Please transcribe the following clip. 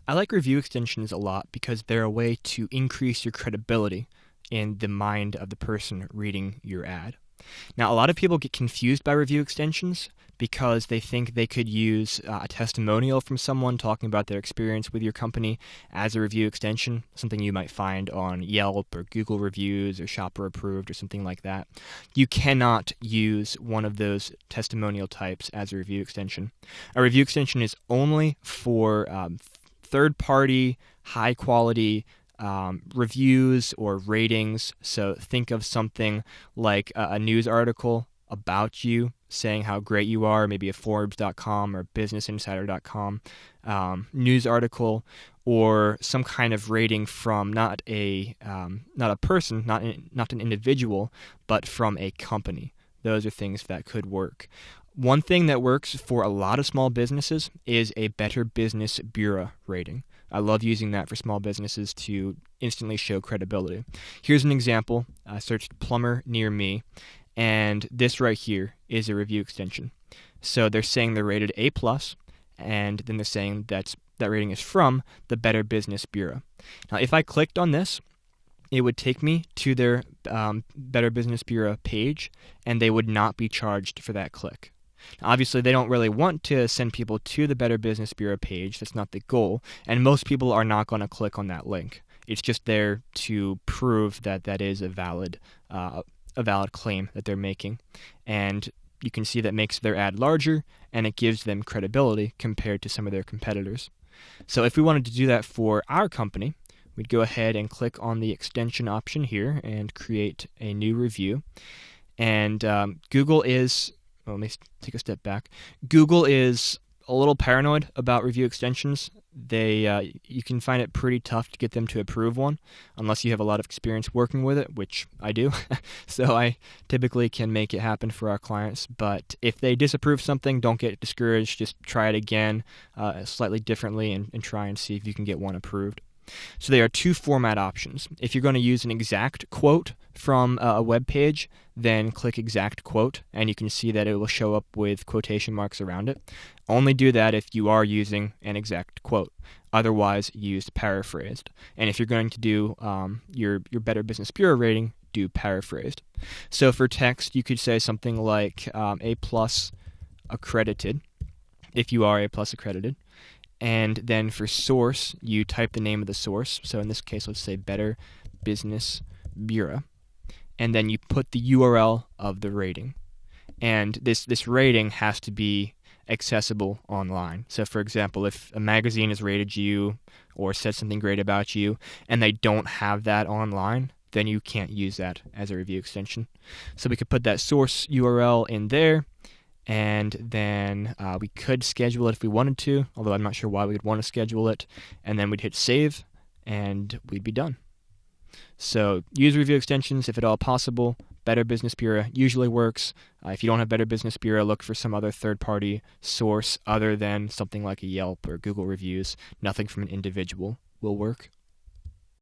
I like review extensions a lot because they're a way to increase your credibility in the mind of the person reading your ad. Now, a lot of people get confused by review extensions because they think they could use a testimonial from someone talking about their experience with your company as a review extension, something you might find on Yelp or Google Reviews or Shopper Approved or something like that. You cannot use one of those testimonial types as a review extension. A review extension is only for third-party, high-quality reviews or ratings. So think of something like a news article about you saying how great you are, maybe a Forbes.com or BusinessInsider.com news article, or some kind of rating from not a person, not an individual, but from a company. Those are things that could work. One thing that works for a lot of small businesses is a Better Business Bureau rating. I love using that for small businesses to instantly show credibility. Here's an example. I searched plumber near me, and this right here is a review extension. So they're saying they're rated A+, and then they're saying that rating is from the Better Business Bureau. Now, if I clicked on this, it would take me to their Better Business Bureau page, and they would not be charged for that click. Now, obviously, they don't really want to send people to the Better Business Bureau page. That's not the goal, and most people are not going to click on that link. It's just there to prove that that is a valid claim that they're making, and you can see that makes their ad larger, and it gives them credibility compared to some of their competitors. So if we wanted to do that for our company, we'd go ahead and click on the extension option here and create a new review. And Google is, well, let me take a step back. Google is a little paranoid about review extensions. You can find it pretty tough to get them to approve one unless you have a lot of experience working with it, which I do. So I typically can make it happen for our clients. But if they disapprove something, don't get discouraged. Just try it again slightly differently and try and see if you can get one approved. So there are two format options. If you're going to use an exact quote from a web page, then click exact quote, and you can see that it will show up with quotation marks around it. Only do that if you are using an exact quote. Otherwise, use paraphrased. And if you're going to do your Better Business Bureau rating, do paraphrased. So for text, you could say something like A+ accredited, if you are A+ accredited. And then for source, you type the name of the source. So in this case, let's say Better Business Bureau. And then you put the URL of the rating. And this rating has to be accessible online. So for example, if a magazine has rated you or said something great about you and they don't have that online, then you can't use that as a review extension. So we could put that source URL in there. And then we could schedule it if we wanted to, although I'm not sure why we would want to schedule it. And then we'd hit save, and we'd be done. So use review extensions if at all possible. Better Business Bureau usually works. If you don't have Better Business Bureau, look for some other third-party source other than something like a Yelp or Google Reviews. Nothing from an individual will work.